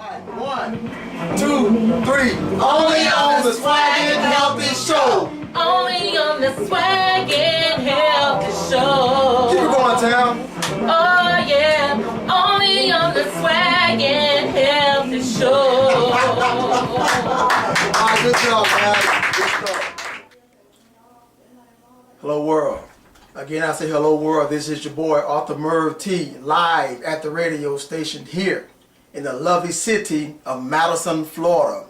One, two, three. Only on the Swag and Healthy Show. Only on the Swag and Healthy Show. Keep it going, Tam. Oh yeah, only on the Swag and Healthy Show. Alright, good job, man. Good stuff. Hello, world. Again, I say hello, world. This is your boy, Arthur Merv T, live at the radio station here in the lovely city of Madison, Florida.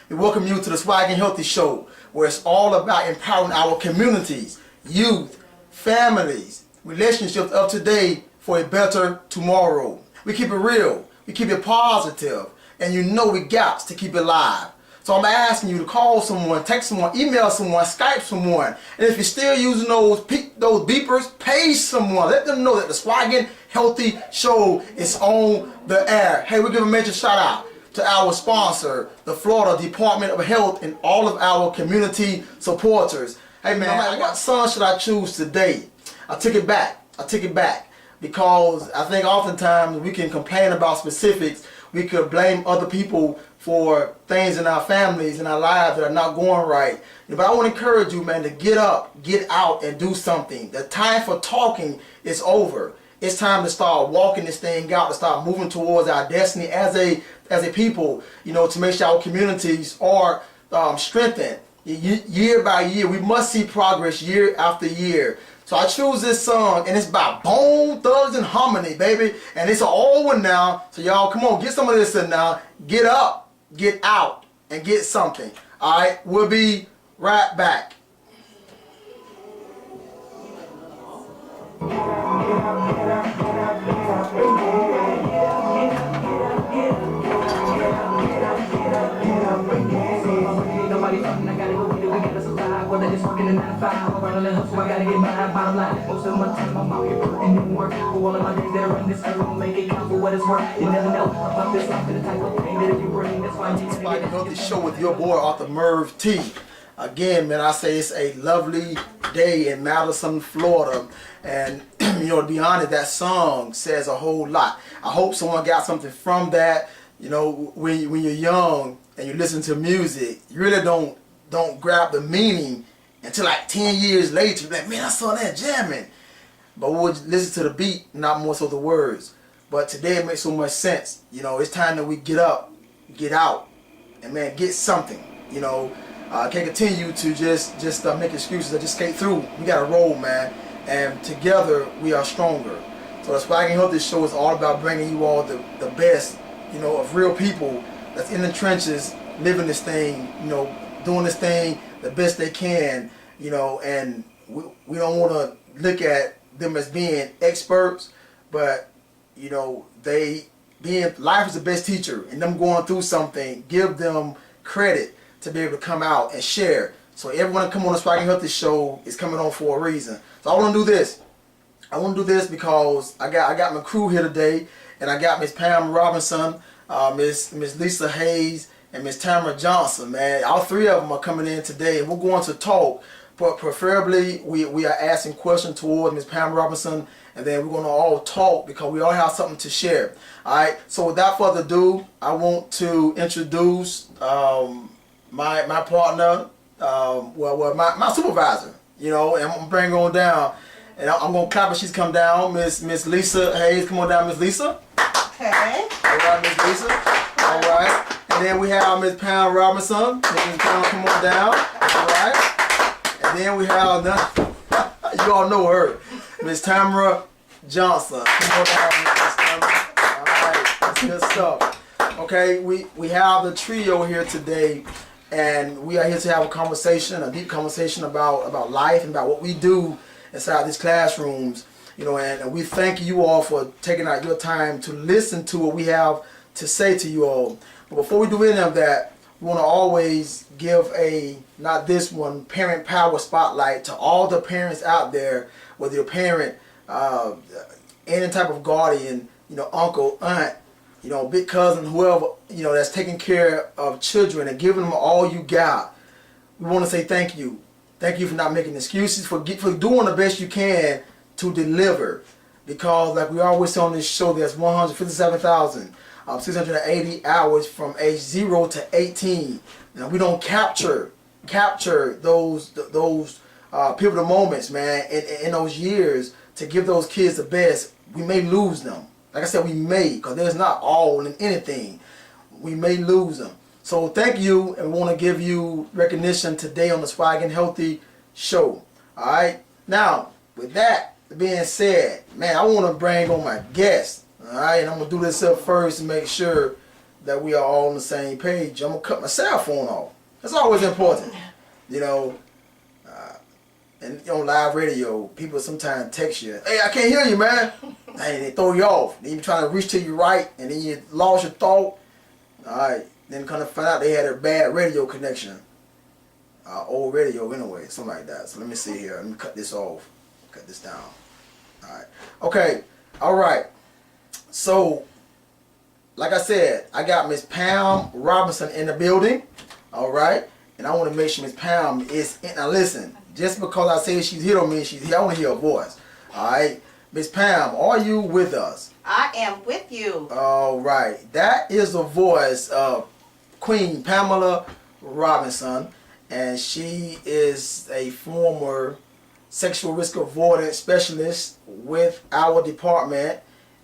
We welcome you to the Swag and Healthy Show, where it's all about empowering our communities, youth, families, relationships of today for a better tomorrow. We keep it real, we keep it positive, and you know we got to keep it live. So I'm asking you to call someone, text someone, email someone, Skype someone, and if you're still using those beepers, page someone. Let them know that the Swag and Healthy Show is on the air. Hey, we give a major shout out to our sponsor, the Florida Department of Health, and all of our community supporters. Hey man, what song should I choose today? I took it back, because I think oftentimes we can complain about specifics. We could blame other people for things in our families and our lives that are not going right. But I want to encourage you, man, to get up, get out, and do something. The time for talking is over. It's time to start walking this thing out, to start moving towards our destiny as a people, to make sure our communities are strengthened year by year. We must see progress year after year. So I choose this song, and it's by Bone Thugs and Harmony, baby. And it's an old one now. So y'all, come on, get some of this in now. Get up, get out, and get something. All right, we'll be right back. Whether it's working in 9 to 5 or running the hustle, I gotta get my bottom line. Most of my time I'm out here putting in work. For all of my days that are in this earth, I'll make it count for what it's worth. You never know about this life and the type of pain that if you bring, that's why you Swag and Healthy Show with your boy Arthur Merv T. Again, man, I say it's a lovely day in Madison, Florida, and to be honest, that song says a whole lot. I hope someone got something from that. When you're young and you listen to music, you really don't grab the meaning until like 10 years later. You're like, man, I saw that jamming. But we'll listen to the beat, not more so the words. But today it makes so much sense. It's time that we get up, get out, and man, get something. Can't continue to just make excuses or just skate through. We got to roll, man. And together we are stronger. So the Swag and Healthy Show is all about bringing you all the best, of real people that's in the trenches, living this thing, doing this thing the best they can, and we don't want to look at them as being experts, but life is the best teacher, and them going through something, give them credit to be able to come out and share. So everyone that come on the Swag and Healthy Show is coming on for a reason. So I want to do this. I want to do this because I got my crew here today, and I got Miss Pam Robinson, Miss Lisa Hayes, and Miss Tamara Johnson, man. All three of them are coming in today, and we're going to talk. But preferably, we are asking questions towards Miss Pam Robinson, and then we're going to all talk because we all have something to share. All right. So without further ado, I want to introduce my partner, my supervisor. And I'm gonna bring her on down, and I'm gonna clap her. She's come down, Miss Lisa Hayes. Come on down, Miss Lisa. Okay. All right, Miss Lisa. All right. And then we have Miss Pam Robinson. Miss Pam, come on down. All right. And then we have, you all know her, Miss Tamara Johnson. Come on down, Miss Tamara. All right. That's good stuff. Okay, we have the trio here today, and we are here to have a deep conversation about life and about what we do inside these classrooms. And we thank you all for taking out your time to listen to what we have to say to you all. But before we do any of that, we want to always give parent power spotlight to all the parents out there, whether you're a parent, any type of guardian, uncle, aunt, big cousin, whoever, that's taking care of children and giving them all you got. We want to say thank you. Thank you for not making excuses, for doing the best you can to deliver. Because like we always say on this show, there's 157,000 680 hours from age 0 to 18. Now we don't capture those pivotal moments, man, in those years to give those kids the best. We may lose them. Like I said, we may, because there's not all in anything. We may lose them. So thank you, and we want to give you recognition today on the Swag and Healthy show. All right. Now, with that being said, man, I want to bring on my guest. All right, and I'm gonna do this up first to make sure that we are all on the same page. I'm gonna cut my cell phone off. That's always important, you know. And on live radio, people sometimes text you, "Hey, I can't hear you, man." Hey, they throw you off. Then you trying to reach to your right, and then you lost your thought. All right, then kind of find out they had a bad radio connection, old radio anyway, something like that. So let me see here. Let me cut this off. Cut this down. All right. Okay. All right. So, like I said, I got Miss Pam Robinson in the building. All right. And I want to make sure Miss Pam is in. Now listen, just because I say she's here don't mean she's here. I want to hear her voice. All right. Miss Pam, are you with us? I am with you. All right. That is the voice of Queen Pamela Robinson. And she is a former sexual risk avoidance specialist with our department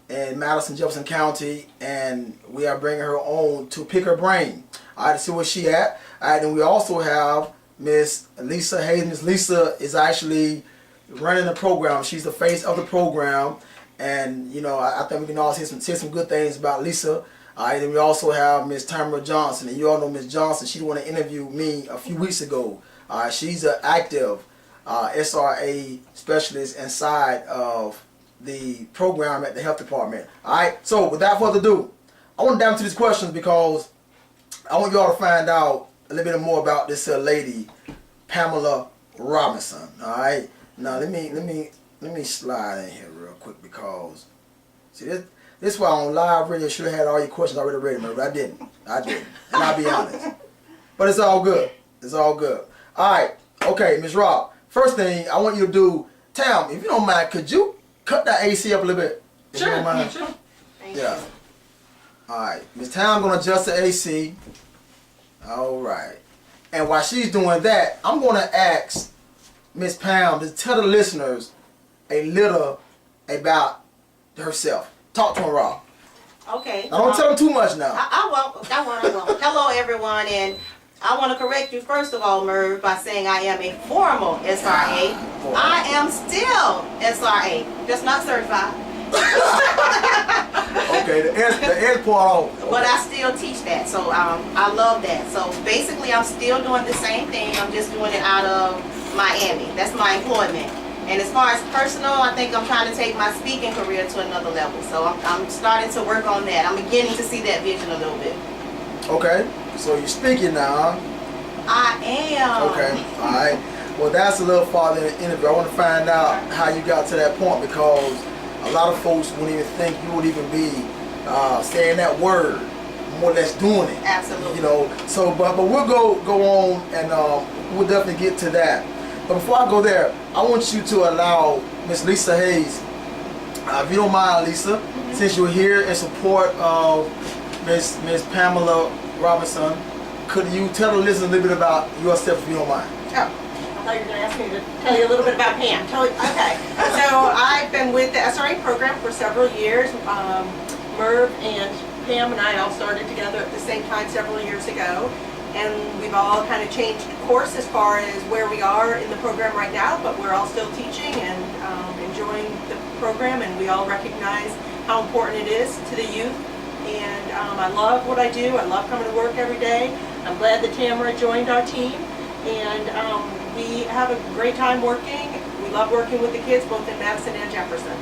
in Madison, Jefferson County, and we are bringing her on to pick her brain. All right, to see where she at. All right, and we also have Miss Lisa Hayes. Miss Lisa is actually running the program. She's the face of the program, and you know, I think we can all say some good things about Lisa. All right, and we also have Miss Tamara Johnson, and you all know Miss Johnson. She wanted to interview me a few weeks ago. All right, she's an active SRA specialist inside of the program at the health department. Alright, so without further ado, I want to dive into these questions because I want you all to find out a little bit more about this lady, Pamela Robinson. Alright, now let me slide in here real quick because see this is why on live radio should have had all your questions already ready, but I didn't, and I'll be honest. But it's all good. It's all good. Alright, okay, Ms. Rob. First thing I want you to do, Tam, if you don't mind, could you cut that AC up a little bit? If you don't mind. Sure. Yeah. Alright. Miss Tam gonna adjust the AC. Alright. And while she's doing that, I'm gonna ask Miss Pam to tell the listeners a little about herself. Talk to her, Rob. Okay. Now don't tell them too much now. I won't. Hello, everyone, and I want to correct you first of all, Merv, by saying I am a formal SRA. I am still SRA, just not certified. Okay, the air part off. But I still teach that, so I love that. So basically, I'm still doing the same thing. I'm just doing it out of Miami. That's my employment. And as far as personal, I think I'm trying to take my speaking career to another level. So I'm starting to work on that. I'm beginning to see that vision a little bit. Okay, so you're speaking now, huh? I am. Okay, alright. Well, that's a little farther in the interview. I want to find out how you got to that point because a lot of folks wouldn't even think you would even be saying that word, more or less doing it. Absolutely. You know, so, but we'll go on and we'll definitely get to that. But before I go there, I want you to allow Miss Lisa Hayes, if you don't mind, Lisa, since you're here in support of Miss Pamela Robinson, could you tell the listeners a little bit about yourself if you don't mind? Oh, I thought you were going to ask me to tell you a little bit about Pam. Okay. So I've been with the SRA program for several years. Merv and Pam and I all started together at the same time several years ago. And we've all kind of changed course as far as where we are in the program right now, but we're all still teaching and enjoying the program, and we all recognize how important it is to the youth. And I love what I do. I love coming to work every day. I'm glad that Tamara joined our team, and we have a great time working. We love working with the kids both in Madison and Jefferson.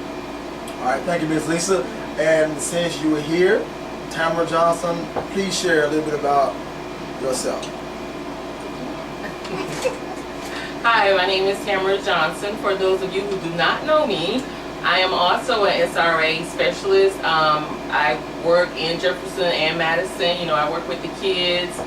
All right, thank you, Miss Lisa. And since you were here, Tamara Johnson, please share a little bit about yourself. Hi, my name is Tamara Johnson. For those of you who do not know me, I am also an SRA specialist. I work in Jefferson and Madison. You know, I work with the kids.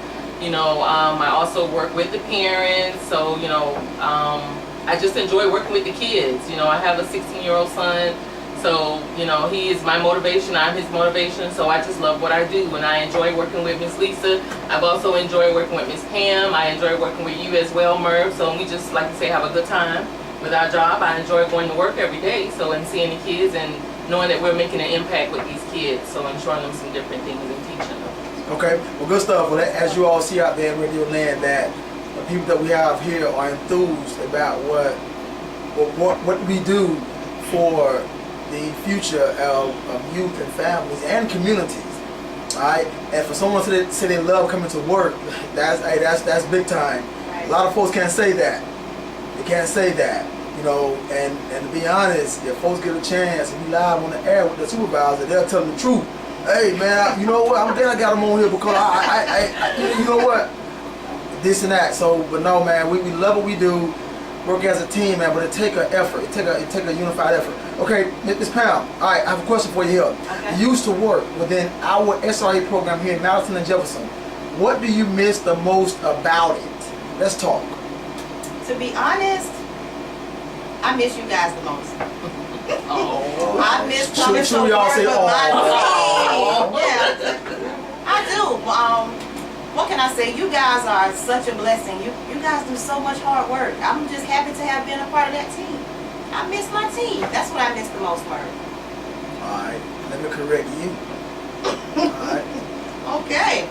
You know, I also work with the parents. So, you know, I just enjoy working with the kids. You know, I have a 16-year-old son. So, you know, he is my motivation, I'm his motivation, so I just love what I do, and I enjoy working with Miss Lisa. I've also enjoyed working with Miss Pam. I enjoy working with you as well, Merv, so we just, like to say, have a good time with our job. I enjoy going to work every day, so, and seeing the kids and knowing that we're making an impact with these kids, so and showing them some different things and teaching them. Okay, well, good stuff. Well, as you all see out there in Radio Land, that the people that we have here are enthused about what we do for the future of youth and families and communities. All right, and for someone to say they love coming to work, that's big time. Right. A lot of folks can't say that. They can't say that, you know. And to be honest, if folks get a chance to be live on the air with the supervisor, they'll tell them the truth. Hey man, you know what? I'm glad I got them on here because I you know what? This and that. So, but no man, we love what we do. Work as a team, man, but it take an effort. It take a unified effort. Okay, Ms. Pam, all right, I have a question for you here. Okay. You used to work within our SRA program here in Madison and Jefferson. What do you miss the most about it? Let's talk. To be honest, I miss you guys the most. Oh. I miss coming Should to we all work say, with my "Aw"? team. Yeah, I do. What can I say? You guys are such a blessing. You guys do so much hard work. I'm just happy to have been a part of that team. I miss my team. That's what I miss the most, Merv. All right, let me correct you. All right, Okay.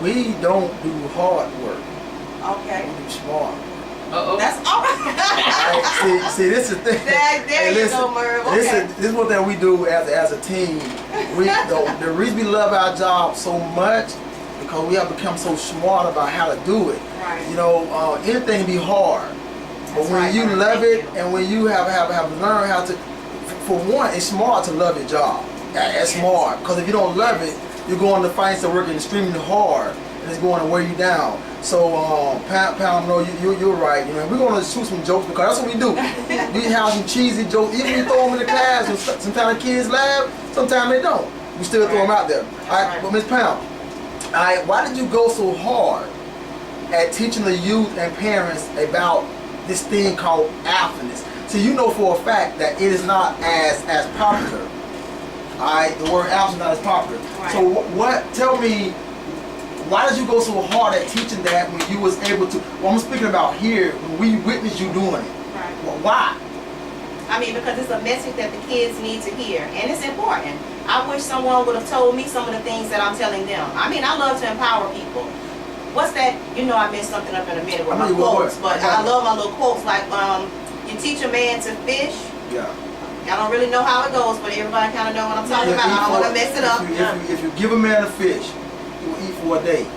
we don't do hard work. Okay. We do smart. Uh-oh. That's all right. All right, see, this is the thing. There you go, Merv. Okay. This is what that we do as a team. The reason we love our job so much because we have become so smart about how to do it. Right. You know, anything can be hard, but That's when right, you Merv. love Thank it you. and when you have learned how to, for one, it's smart to love your job. That's Yes. smart because if you don't love it, you're going to find yourself working extremely hard and it's going to wear you down. So, Pam, no, you're right. You know, we're going to shoot some jokes because that's what we do. We have some cheesy jokes. Even we throw them in the class, and sometimes the kids laugh, sometimes they don't. We still throw them out there. All right, right. but Ms. Pam, all right, why did you go so hard at teaching the youth and parents about this thing called abstinence? So you know for a fact that it is not as popular. All right, the word abstinence is not as popular. Right. So what? Tell me. Why did you go so hard at teaching that when you was able to? Well, I'm speaking about here when we witnessed you doing it. Right. Well, why? I mean, because it's a message that the kids need to hear, and it's important. I wish someone would have told me some of the things that I'm telling them. I mean, I love to empower people. What's that? You know, I messed something up in a minute with I my know you will, quotes, what? but I got I you. love my little quotes like, you teach a man to fish. Yeah. I don't really know how it goes, but everybody kind of know what I'm talking about. I don't want to mess it up. If you give a man a fish, he will eat for a day.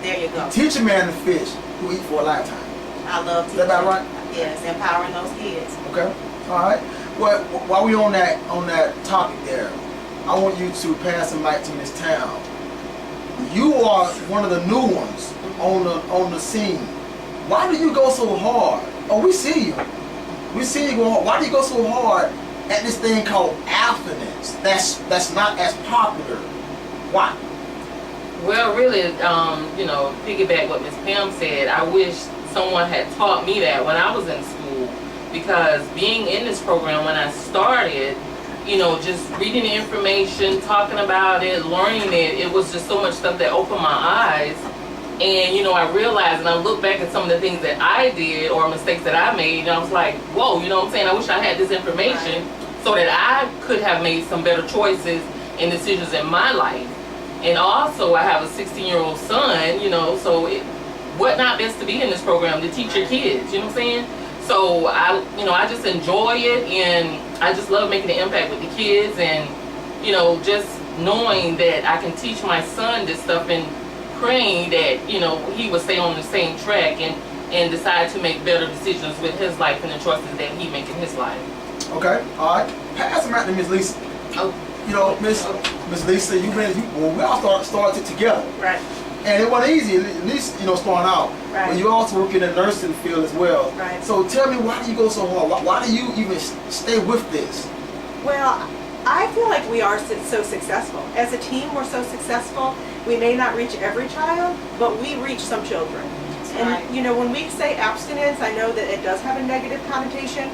There you go. Teach a man to fish, he will eat for a lifetime. I love Is teaching. that about right? Yes, empowering those kids. Okay. All right. Well, while we on that topic there, I want you to pass the mic to Miss Town. You are one of the new ones on the scene. Why do you go so hard? Oh, we see you. We see you going hard. Why do you go so hard at this thing called abstinence? That's not as popular. Why? Well, really, you know, piggyback what Ms. Pam said, I wish someone had taught me that when I was in school, because being in this program when I started, you know, just reading the information, talking about it, learning it, it was just so much stuff that opened my eyes. And, you know, I realized and I look back at some of the things that I did or mistakes that I made, and I was like, whoa, you know what I'm saying? I wish I had this information so that I could have made some better choices and decisions in my life. And also, I have a 16-year-old son, you know, so what not best to be in this program to teach your kids, you know what I'm saying? So I just enjoy it, and I just love making an impact with the kids, and, you know, just knowing that I can teach my son this stuff and praying that, you know, he would stay on the same track and decide to make better decisions with his life and the choices that he makes in his life. Okay. All right. Pass them out to Miss Lisa. Oh. You know, Miss Lisa, we all started together. Right. And it wasn't easy, at least, you know, starting out. Right. But you also work in the nursing field as well. Right. So tell me, why do you go so hard? Why do you even stay with this? Well, I feel like we are so successful. As a team, we're so successful. We may not reach every child, but we reach some children. And, right. you know, when we say abstinence, I know that it does have a negative connotation.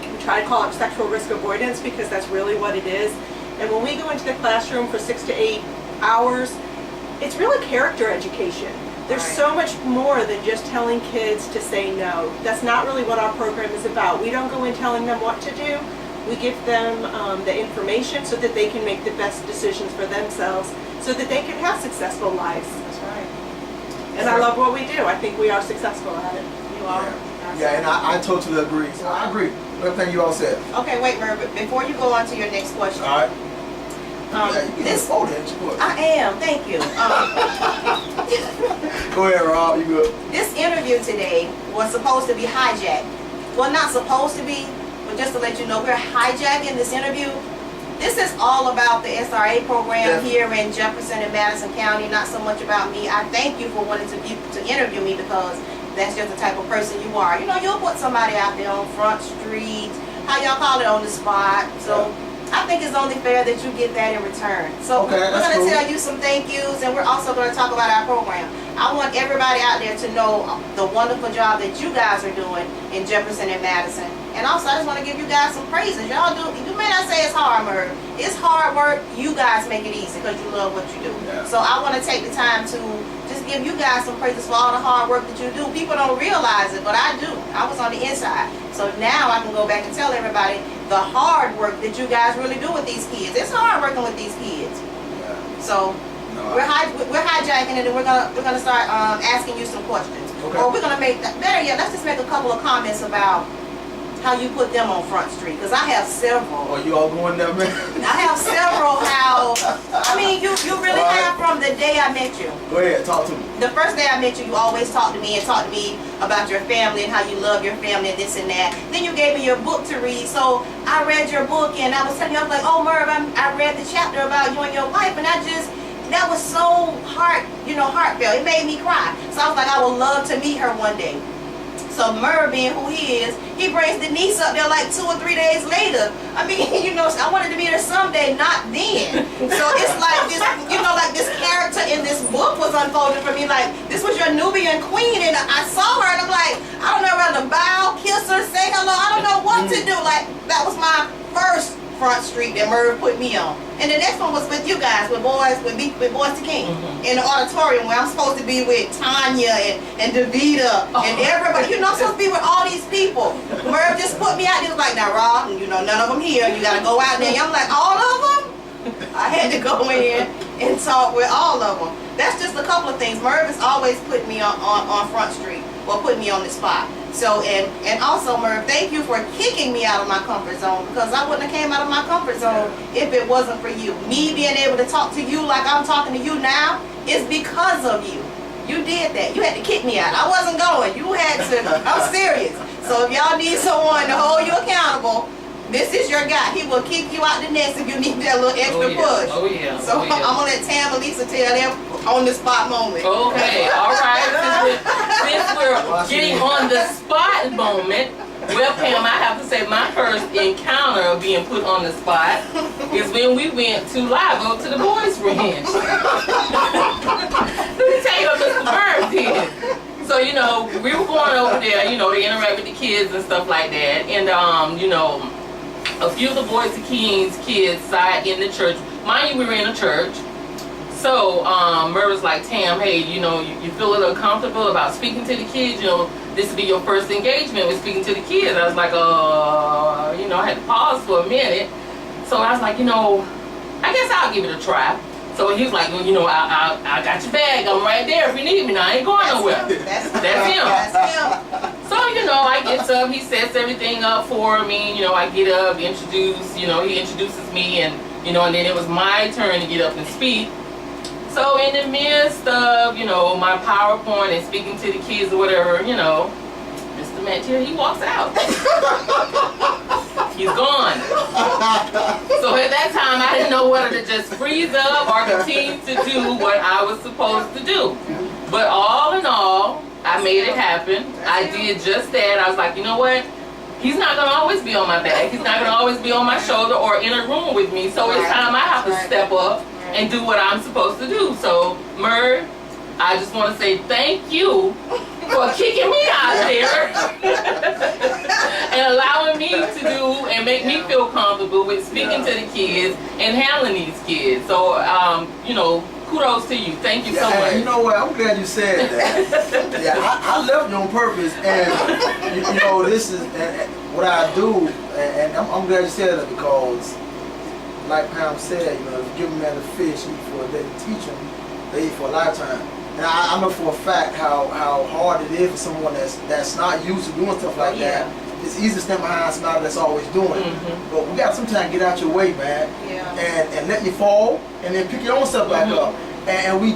I'm try to call it sexual risk avoidance because that's really what it is. And when we go into the classroom for 6 to 8 hours, it's really character education. There's Right. so much more than just telling kids to say no. That's not really what our program is about. We don't go in telling them what to do. We give them the information so that they can make the best decisions for themselves so that they can have successful lives. That's right. And I love what we do. I think we are successful at it. You are. Yeah, and I totally agree. So I agree with everything you all said. Okay, wait, Merv, but before you go on to your next question. All right. Um, Yeah, you can this, hold it. You good. I am, thank you. Go ahead, Rob. You good? This interview today was supposed to be hijacked. Well, not supposed to be, but just to let you know, we're hijacking this interview. This is all about the SRA program Yeah. here in Jefferson and Madison County, not so much about me. I thank you for wanting to interview me because that's just the type of person you are. You know, you'll put somebody out there on Front Street, how y'all call it, on the spot. So I think it's only fair that you get that in return. So Okay, we're that's going to cool. tell you some thank yous, and we're also going to talk about our program. I want everybody out there to know the wonderful job that you guys are doing in Jefferson and Madison. And also, I just want to give you guys some praises. Y'all do, you may not say it's hard, Merv. It's hard work. You guys make it easy because you love what you do. Yeah. So I want to take the time to just give you guys some praises for all the hard work that you do. People don't realize it, but I do. I was on the inside. So now I can go back and tell everybody the hard work that you guys really do with these kids. It's hard working with these kids. Yeah. So No, we're hijacking it, and we're gonna start asking you some questions. Okay. Or we're gonna make better yet. Let's just make a couple of comments about how you put them on Front Street, because I have several. Oh, you all going there, man? I have several. How I mean, you really All right. have from the day I met you. Go ahead, talk to me. The first day I met you, you always talked to me about your family and how you love your family and this and that. Then you gave me your book to read, so I read your book and I was telling you, I was like, oh Merv, I read the chapter about you and your wife, and that was so heartfelt. It made me cry. So I was like, I would love to meet her one day. So Merv, being who he is, he brings Denise up there like 2 or 3 days later. I mean, I wanted to meet her someday, not then. So it's like this, like this character in this book was unfolding for me. Like, this was your Nubian queen, and I saw her, and I'm like, I don't know whether to bow, kiss her, say hello. I don't know what to do. Like, that was my first Front Street that Merv put me on. And the next one was with you guys, with Boys to King, in the auditorium where I'm supposed to be with Tanya and Davita and everybody. I'm supposed to be with all these people. Merv just put me out. He was like, now Rob, none of them here. You got to go out there. And I'm like, all of them? I had to go in and talk with all of them. That's just a couple of things. Merv has always put me on Front Street, or put me on the spot. So, and also, Merv, thank you for kicking me out of my comfort zone, because I wouldn't have came out of my comfort zone if it wasn't for you. Me being able to talk to you like I'm talking to you now is because of you. You did that. You had to kick me out. I wasn't going. You had to. I'm serious. So if y'all need someone to hold you accountable, this is your guy. He will kick you out the nest if you need that little extra push. Oh yeah. So I'm gonna let Tam and Lisa tell them on the spot moment. Okay, all right. Since we're getting on the spot moment, well, Pam, I have to say my first encounter of being put on the spot is when we went to Live to the Boys Ranch. Let me tell you what Mr. Bird did. So, we were going over there, to interact with the kids and stuff like that. And, a few of the Boys to Kings kids sat in the church. Mind you, we were in a church. So, Merv was like, Tam, hey, you feel a little uncomfortable about speaking to the kids? This will be your first engagement with speaking to the kids. I was like, I had to pause for a minute. So I was like, I guess I'll give it a try. So he was like, well, I got your bag. I'm right there if you need me. Now I ain't going nowhere. That's him. That's him. So, I get up, he sets everything up for me, I get up, he introduces me, and then it was my turn to get up and speak. So in the midst of, my PowerPoint and speaking to the kids or whatever, Mr. Mathieu, he walks out. He's gone. So at that time, I didn't know whether to just freeze up or continue to do what I was supposed to do. But all in all, I made it happen. I did just that. I was like, you know what? He's not going to always be on my back. He's not going to always be on my shoulder or in a room with me. So it's time I have to step up and do what I'm supposed to do. So, Merv, I just want to say thank you for kicking me out there and allowing me to do and make me feel comfortable with speaking to the kids and handling these kids. So, you know, kudos to you. Thank you so much. You know what? I'm glad you said that. Yeah, I left you on purpose, and you know this is what I do, and I'm glad you said that because, like Pam said, you know, if you give a man a fish, eat for a day, teach him, they eat for a lifetime. And I know for a fact how hard it is for someone that's not used to doing stuff like that. It's easy to stand behind somebody that's always doing it. But we got to sometimes get out your way, man. And let you fall, and then pick your own stuff back up. And he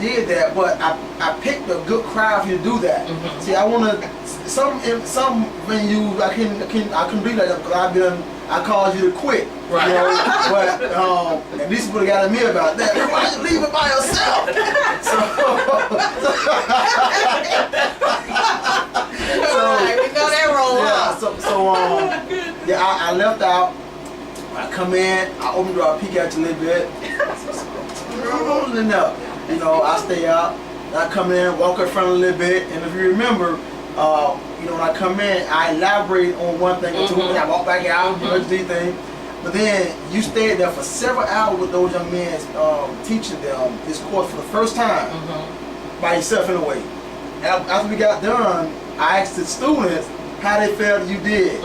did that, but I picked a good crowd for you to do that. See, I want to, some venues I can be like that because I caused you to quit. Right. You know? But at least you would have got at me about that. Why you leave it by yourself? We know that role. Yeah, I left out. I come in, I open the door, I peek at you a little bit. You know, I stay out, and I come in, walk in front a little bit, and if you remember, you know, when I come in, I elaborate on one thing or two, and I walk back out, do these things. But then you stayed there for several hours with those young men, teaching them this course for the first time, by yourself in a way. And after we got done, I asked the students how they felt you did.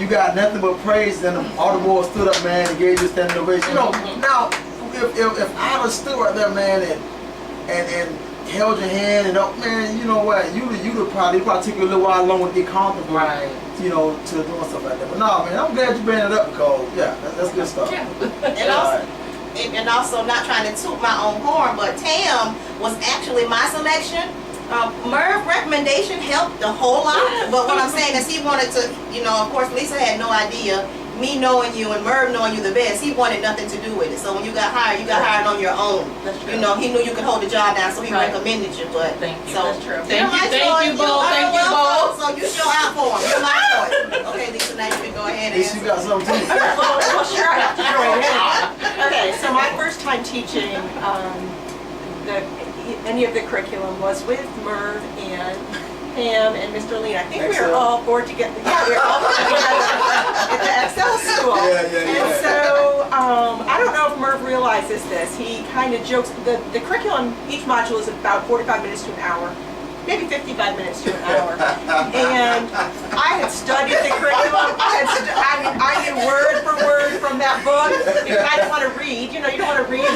You got nothing but praise, and all the boys stood up, man, and gave you a standing ovation. You know, now, if I had stood right there, man, and held your hand, and man, you know what, you'd probably take you a little while longer to get comfortable, Right. you know, to doing stuff like that. But no, man, I'm glad you brought it up because, yeah, that's good stuff. And also not trying to toot my own horn, but Tam was actually my selection. Merv recommendation helped a whole lot, but what I'm saying is he wanted to, you know, of course Lisa had no idea, me knowing you and Merv knowing you the best, he wanted nothing to do with it. So when you got hired on your own. That's true. You know, he knew you could hold the job down, so he recommended you, but Thank you. so That's true. Thank you, Bo. So you show out for him. You're my choice. Okay, Lisa, now you can go ahead At least you and got something too. Well, sure, I have to join in. Okay, so my first time teaching any of the curriculum was with Merv and Pam and Mr. Lean. I think we were all bored together. Yeah, we were all together at the Excel school. And so I don't know if Merv realizes this. He kind of jokes. The curriculum, each module is about 45 minutes to an hour. Maybe 55 minutes to an hour. And I had studied the curriculum. I knew word for word from that book. Because I didn't want to read. You know, you don't want to read.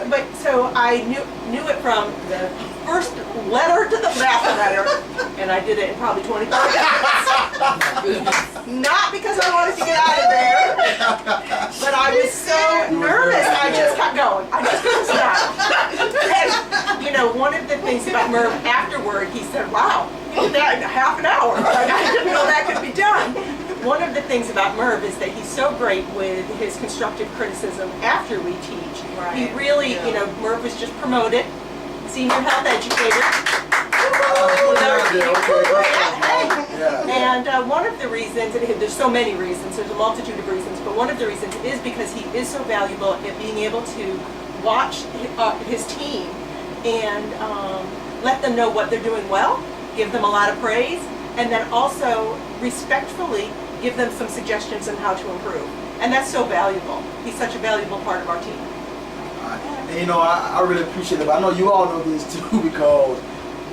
But so I knew it from the first letter to the last letter. And I did it in probably 25 minutes. Not because I wanted to get out of there. But I was so nervous. I just kept going. I just couldn't stop. And, you know, one of the things about Merv afterward, he said, wow, you did that in half an hour. I didn't know that could be done. One of the things about Merv is that he's so great with his constructive criticism after we teach. Right. He really, you know, Merv was just promoted, senior health educator. And one of the reasons, and there's so many reasons, there's a multitude of reasons, but one of the reasons is because he is so valuable at being able to watch his team and let them know what they're doing well, give them a lot of praise, and then also respectfully give them some suggestions on how to improve. And that's so valuable. He's such a valuable part of our team. And you know, I really appreciate it. But I know you all know this too because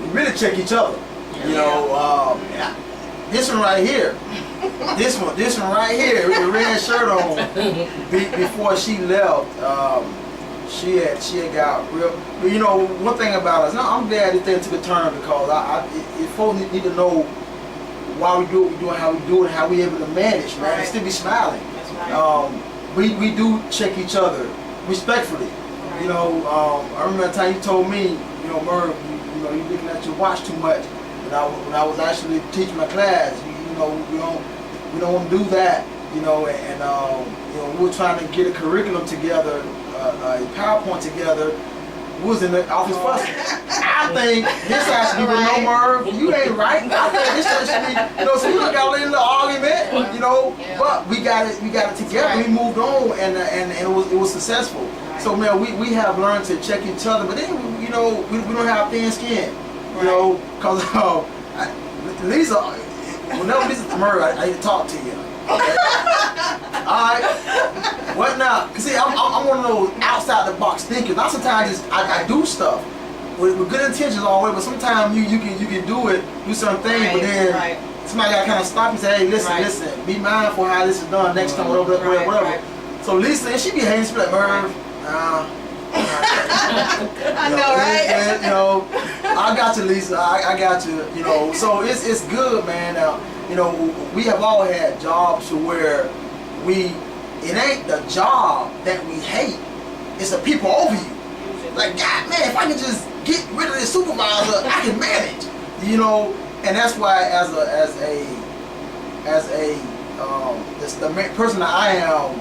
we really check each other. You know, this one right here, this one right here with the red shirt on. Before she left, she had got real. But you know, one thing about us, I'm glad this thing took a turn because folks need to know why we do what we do and how we do it and how we able to manage, man, and still be smiling. That's right. We do check each other respectfully. Right. You know, I remember the time you told me, you know, Merv, you know, you looking at your watch too much. When I was actually teaching my class, you know, we don't want to do that. You know, and you know, we were trying to get a curriculum together, a PowerPoint together. We was in the office fussing. I think this has to be with no Merv. You ain't right. I think this should be, you know. So we got a little argument, you know. But we got it together. We moved on, and it was successful. So man, we have learned to check each other. But then, you know, we don't have thin skin. You know, cause Lisa, whenever Lisa Murray, I need to talk to you. Okay. All right. What now? See, I'm one of those outside the box thinkers. Not sometimes I do stuff with good intentions always, but sometimes you can do certain things, but then somebody got to kind of stop and say, hey, listen, be mindful how this is done next time, whatever. So Lisa, and she be hating, she be like, Merv, I know, right? And, you know, I got you, Lisa. I got you. You know, so it's good, man. You know, we have all had jobs to where it ain't the job that we hate. It's the people over you. Like, God, man, if I can just get rid of this supervisor, I can manage. You know, and that's why as the person that I am,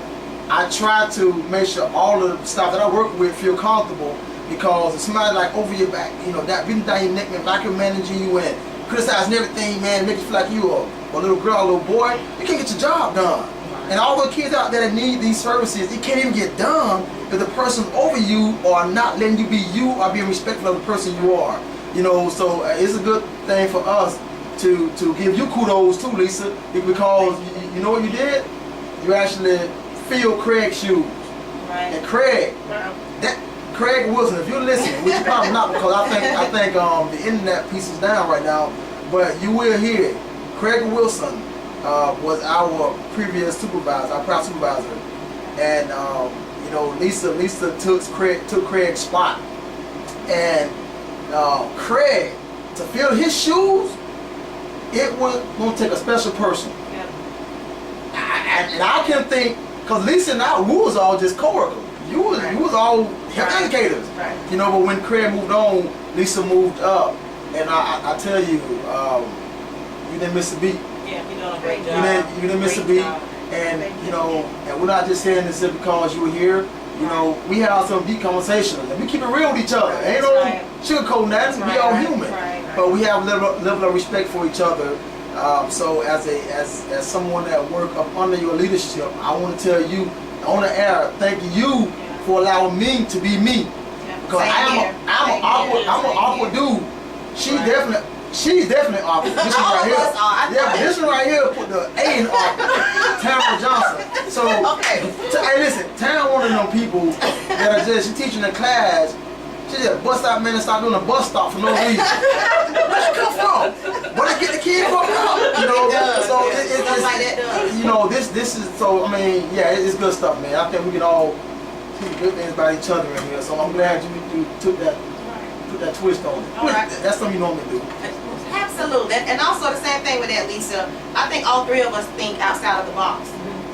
I try to make sure all of the staff that I work with feel comfortable, because if somebody like over your back, you know, that beating down your neck, man, micromanaging you and criticizing everything, man, make you feel like you a little girl, a little boy, you can't get your job done. And all the kids out there that need these services, it can't even get done if the person over you are not letting you be you or being respectful of the person you are. You know, so it's a good thing for us to give you kudos too, Lisa, because you know what you did? You actually fill Craig's shoes. Right. And Craig, Craig Wilson, if you're listening, which you probably not, because I think the internet piece is down right now, but you will hear it. Craig Wilson was our previous supervisor, our proud supervisor, and you know, Lisa took Craig's spot, and Craig, to fill his shoes, it was gonna take a special person. And I can think, because Lisa and I, we was all just co-workers. You was all educators. Right. You know, but when Craig moved on, Lisa moved up. And I tell you, you didn't miss a beat. Yeah, you're doing a great job. You didn't miss a beat. And you know, and we're not just saying this because you were here. You know, we have some deep conversations, and we keep it real with each other. Ain't no sugarcoat nothing. We all human, but we have a level of respect for each other. So as someone that work up under your leadership, I want to tell you on the air, thank you for allowing me to be me. Because I'm an awkward dude. She's definitely awkward. This one right here. Yeah, this one right here put the A in awkward. Tamara Johnson. So hey, listen, Tam one of them people that are just, she teaching a class. She just bust out, man, and start doing a bus stop for no reason. Where that come from? Where they get the kid from? You know, so it's you know, this is, so I mean, yeah, it's good stuff, man. I think we can all speak good things about each other in here. So I'm glad you took that, put that twist on it. That's something you normally do. Absolutely. And also the same thing with that, Lisa. I think all three of us think outside of the box.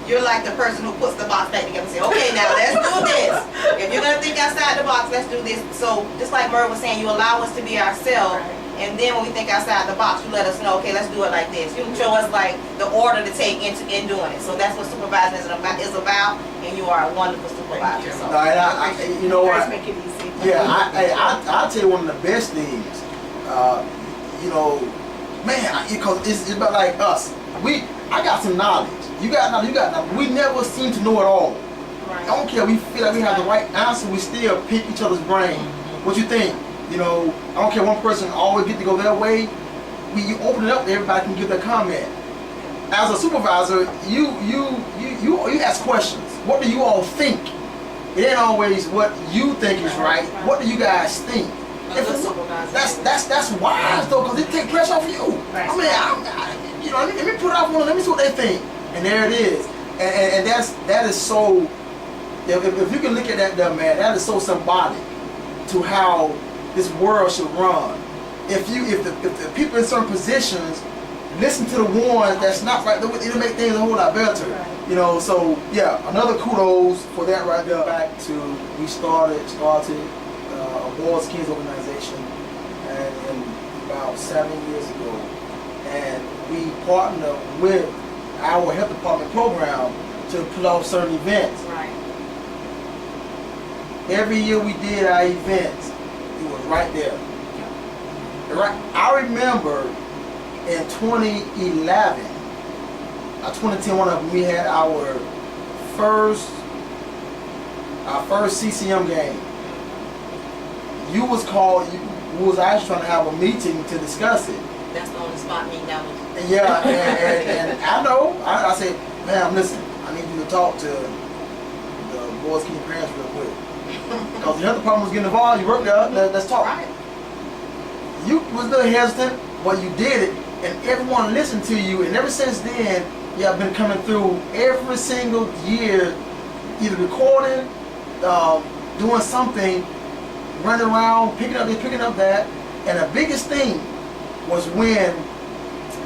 You're like the person who puts the box back together and say, okay, now let's do this. If you're going to think outside the box, let's do this. So just like Merv was saying, you allow us to be ourselves. And then when we think outside the box, you let us know, okay, let's do it like this. You show us like the order to take in doing it. So that's what supervising is about, and you are a wonderful supervisor. So. You know what? Make it easy. Yeah, I'll tell you one of the best things. You know, man, because it's about like us. I got some knowledge. You got knowledge. We never seem to know it all. I don't care. We feel like we have the right answer. We still pick each other's brain. What you think? You know, I don't care. One person always get to go their way. You open it up, everybody can give their comment. As a supervisor, you ask questions. What do you all think? It ain't always what you think is right. What do you guys think? That's wise though, because it takes pressure off you. I mean, you know, let me put it off one. Let me see what they think. And there it is. And that is so. If you can look at that, man, that is so symbolic to how this world should run. If the people in certain positions listen to the ones that's not right, it'll make things a whole lot better. You know, so yeah, another kudos for that right there. Back to we started a Boys Kids organization, and about 7 years ago, and we partnered with our health department program to pull off certain events. Every year we did our events, it was right there. I remember in 2011, 2010, one of them, we had our first CCM game. You was called, we was actually trying to have a meeting to discuss it. That's the only spot meeting that was. And yeah, and I know, I said, ma'am, listen, I need you to talk to the boys' key parents real quick. Because the health department was getting involved, you worked there, let's talk. Right. You was a little hesitant, but you did it, and everyone listened to you, and ever since then, you have been coming through every single year, either recording, doing something, running around, picking up this, picking up that, and the biggest thing was when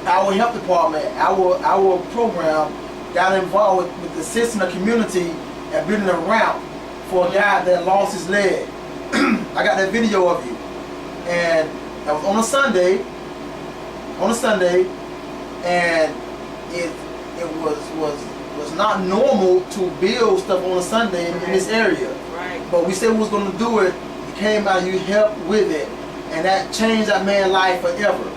our health department, our program got involved with assisting the community and building a ramp for a guy that lost his leg. I got that video of you, and that was on a Sunday, and it was not normal to build stuff on a Sunday in this area. Right. But we said we was going to do it. You came out, you helped with it, and that changed that man's life forever.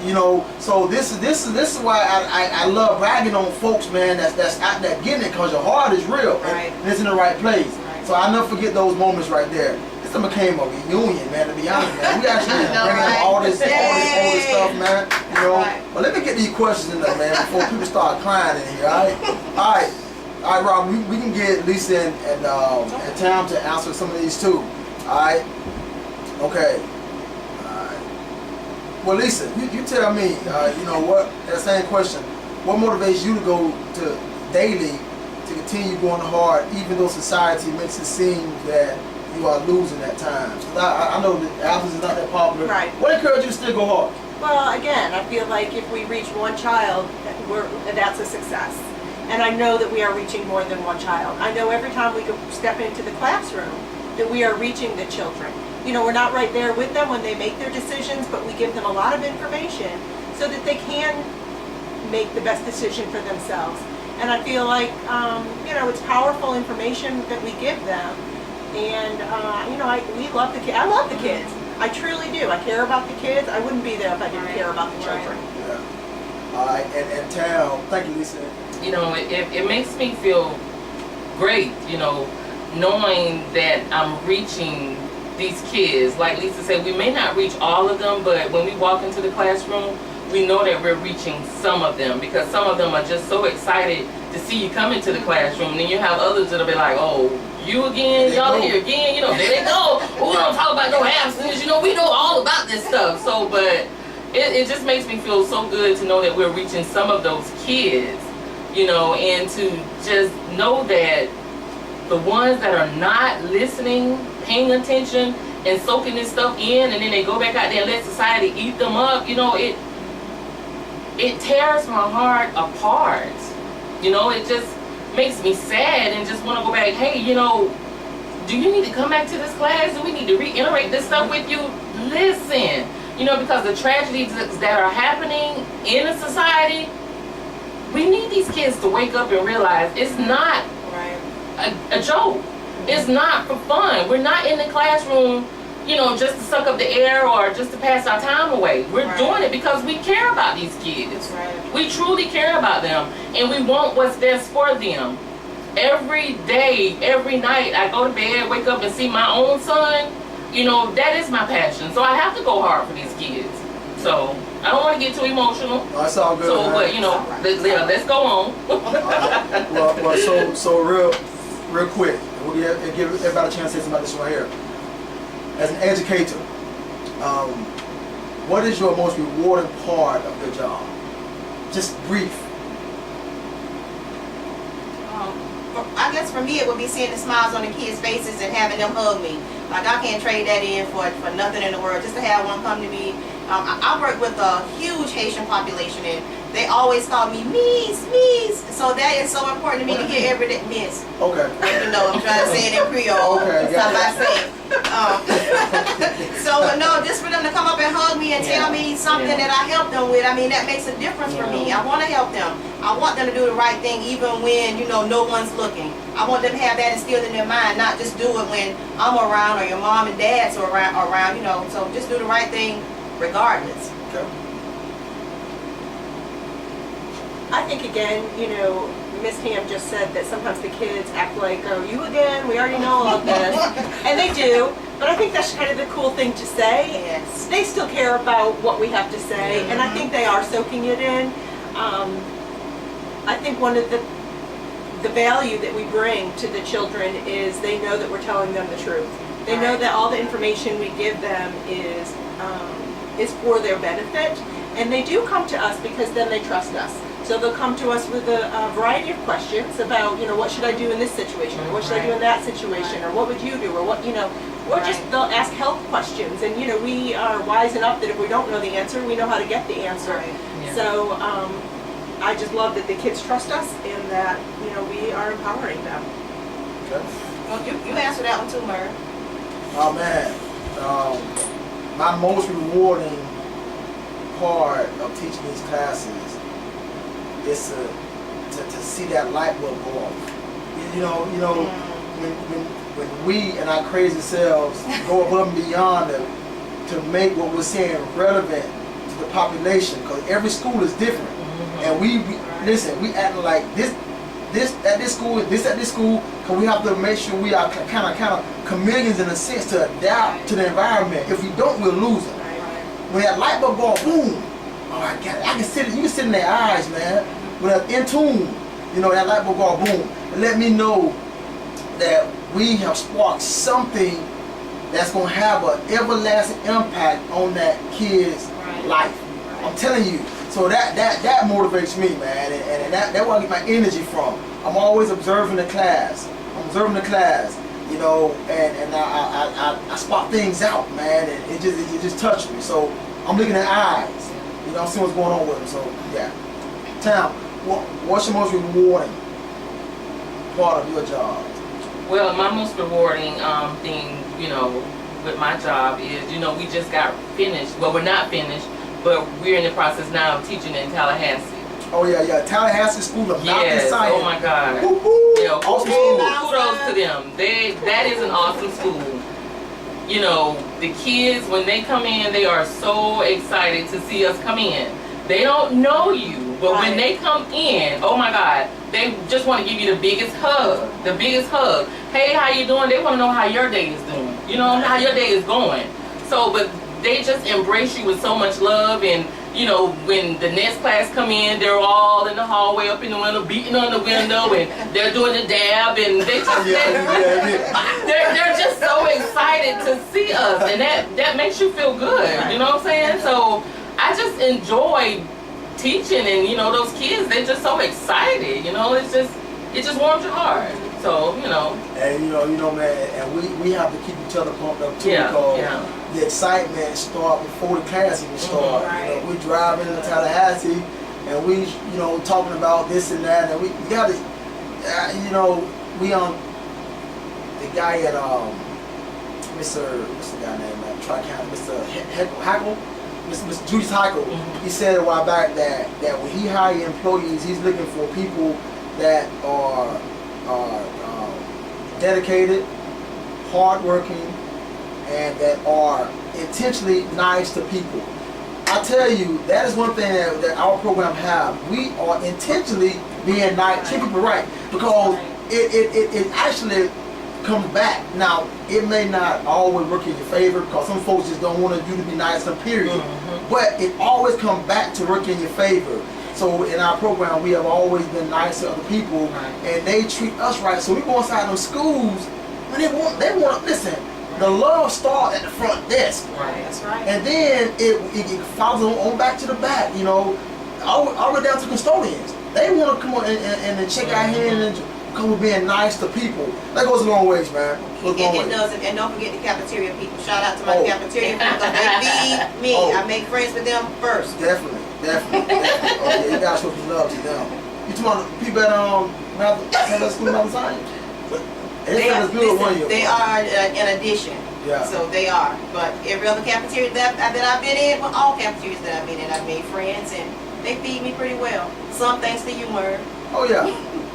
You know, so this is why I love bragging on folks, man. That's out there getting it, cause your heart is real, Right. and it's in the right place. Right. So I'll never forget those moments right there. This became a reunion, man. To be honest, man, we actually I know, bringing right? up all this stuff, man. You know, Right. but let me get these questions in there, man, before people start crying in here. All right, Rob. We can get Lisa and Tam to answer some of these too. All right, okay. Well, Lisa, you tell me, you know what, that same question, what motivates you to go to daily to continue going hard even though society makes it seem that you are losing at times? 'Cause I know that absence is not that popular. Right. What encourages you to still go hard? Well, again, I feel like if we reach one child, that's a success. And I know that we are reaching more than one child. I know every time we go step into the classroom that we are reaching the children. You know, we're not right there with them when they make their decisions, but we give them a lot of information so that they can make the best decision for themselves. And I feel like, you know, it's powerful information that we give them. And, you know, we love the kids. I love the kids. I truly do. I care about the kids. I wouldn't be there if I didn't care about the children. Yeah. All right, and Tam, thank you, Lisa. You know, it makes me feel great, you know, knowing that I'm reaching these kids. Like Lisa said, we may not reach all of them, but when we walk into the classroom, we know that we're reaching some of them, because some of them are just so excited to see you come into the classroom. And then you have others that'll be like, oh, you again, y'all here again, you know, there they go. We don't talk about no abstinence, you know, we know all about this stuff. So, but it just makes me feel so good to know that we're reaching some of those kids, you know, and to just know that the ones that are not listening, paying attention, and soaking this stuff in, and then they go back out there and let society eat them up, you know, it tears my heart apart. You know, it just makes me sad and just want to go back, hey, you know, do you need to come back to this class? Do we need to reiterate this stuff with you? Listen, you know, because the tragedies that are happening in a society, we need these kids to wake up and realize it's not a joke. It's not for fun. We're not in the classroom, you know, just to suck up the air or just to pass our time away. We're doing it because we care about these kids. We truly care about them, and we want what's best for them. Every day, every night, I go to bed, wake up and see my own son. You know, that is my passion. So I have to go hard for these kids. So I don't want to get too emotional. Oh, that's all good. So, man. but you know, let's go on. Well, so real quick, we'll give everybody a chance to say something about this right here. As an educator, what is your most rewarding part of your job? Just brief. I guess for me it would be seeing the smiles on the kids' faces and having them hug me. Like, I can't trade that in for nothing in the world. Just to have one come to me. I work with a huge Haitian population, and they always call me Miss. So that is so important to me to hear every day, Miss. Okay. Even though I'm trying to say it in Creole. Okay, Stop got by saying. So no, just for them to come up and hug me and tell me something that I helped them with, I mean, that makes a difference for me. I want to help them. I want them to do the right thing even when, you know, no one's looking. I want them to have that instilled in their mind, not just do it when I'm around or your mom and dad's are around, you know. So just do the right thing regardless. Okay. I think, again, you know, Miss Tam just said that sometimes the kids act like, oh, you again? We already know all of this. And they do. But I think that's kind of the cool thing to say. Yes. They still care about what we have to say, and I think they are soaking it in. I think one of the value that we bring to the children is they know that we're telling them the truth. They know that all the information we give them is for their benefit, and they do come to us because then they trust us. So they'll come to us with a variety of questions about, what should I do in this situation, or what should I do in that situation, or what would you do, or what, or just they'll ask health questions, and we are wise enough that if we don't know the answer, we know how to get the answer. Yeah. So I just love that the kids trust us and that we are empowering them. Okay. Well, you answer that one too, Merv. Oh man, my most rewarding part of teaching these classes is to see that light bulb go off. When we and our crazy selves go above and beyond to make what we're saying relevant to the population, because every school is different, and we we acting like this at this school, because we have to make sure we are kind of chameleons in a sense to adapt to the environment. If we don't, we'll lose it. When that light bulb go, boom! Oh, I can see it. You can see it in their eyes, man. When they're in tune, that light bulb go, boom. And let me know that we have sparked something that's gonna have an everlasting impact on that kid's life. I'm telling you. So that motivates me, man, and that's where I get my energy from. I'm always observing the class. And I spot things out, man, and it just touched me. So I'm looking at eyes, I'm seeing what's going on with them. So yeah, Tam, what's your most rewarding part of your job? Well, my most rewarding thing, with my job is, we just got finished. Well, we're not finished, but we're in the process now of teaching in Tallahassee. Oh yeah, Tallahassee School of Mountain Science. Oh my God. Woo-hoo. Awesome school. Kudos to them. That is an awesome school. The kids, when they come in, they are so excited to see us come in. They don't know you, but when they come in, oh my God, they just want to give you the biggest hug. Hey, how you doing? They want to know how your day is doing. How your day is going. So, but they just embrace you with so much love, and when the next class come in, they're all in the hallway up in the window, beating on the window, and they're doing the dab, and they just they're just so excited to see us, and that makes you feel good. You know what I'm saying? So I just enjoy teaching, and those kids, they're just so excited. It just warms your heart. So and man, and we have to keep each other pumped up too, because the excitement start before the class even start. We driving into Tallahassee, and we talking about this and that, and we got to we the guy at what's the guy name at Tri-County, Mr. Hackle, Mr. Julius Hackle. He said a while back that when he hire employees, he's looking for people that are dedicated, hardworking, and that are intentionally nice to people. I tell you, that is one thing that our program have. We are intentionally being nice, treat people right, because it actually comes back. Now, it may not always work in your favor, because some folks just don't want you to be nice, period. But it always comes back to work in your favor. So in our program, we have always been nice to other people, and they treat us right. So we go inside those schools, and they want listen. The love starts at the front desk, That's right. and then it follows on back to the back. All the way down to custodians. They want to come on and check our hand and come with being nice to people. That goes a long ways, man. It does, and don't forget the cafeteria people. Shout out to my cafeteria people, because they feed me. I make friends with them first. Definitely. Okay, you guys show some love to them. You talking about the people at School of Mountain Science? They are an addition. Yeah. So they are. But every other cafeteria that I've been in, well, all cafeterias that I've been in, I've made friends, and they feed me pretty well. Some thanks to you, Merv. Oh yeah.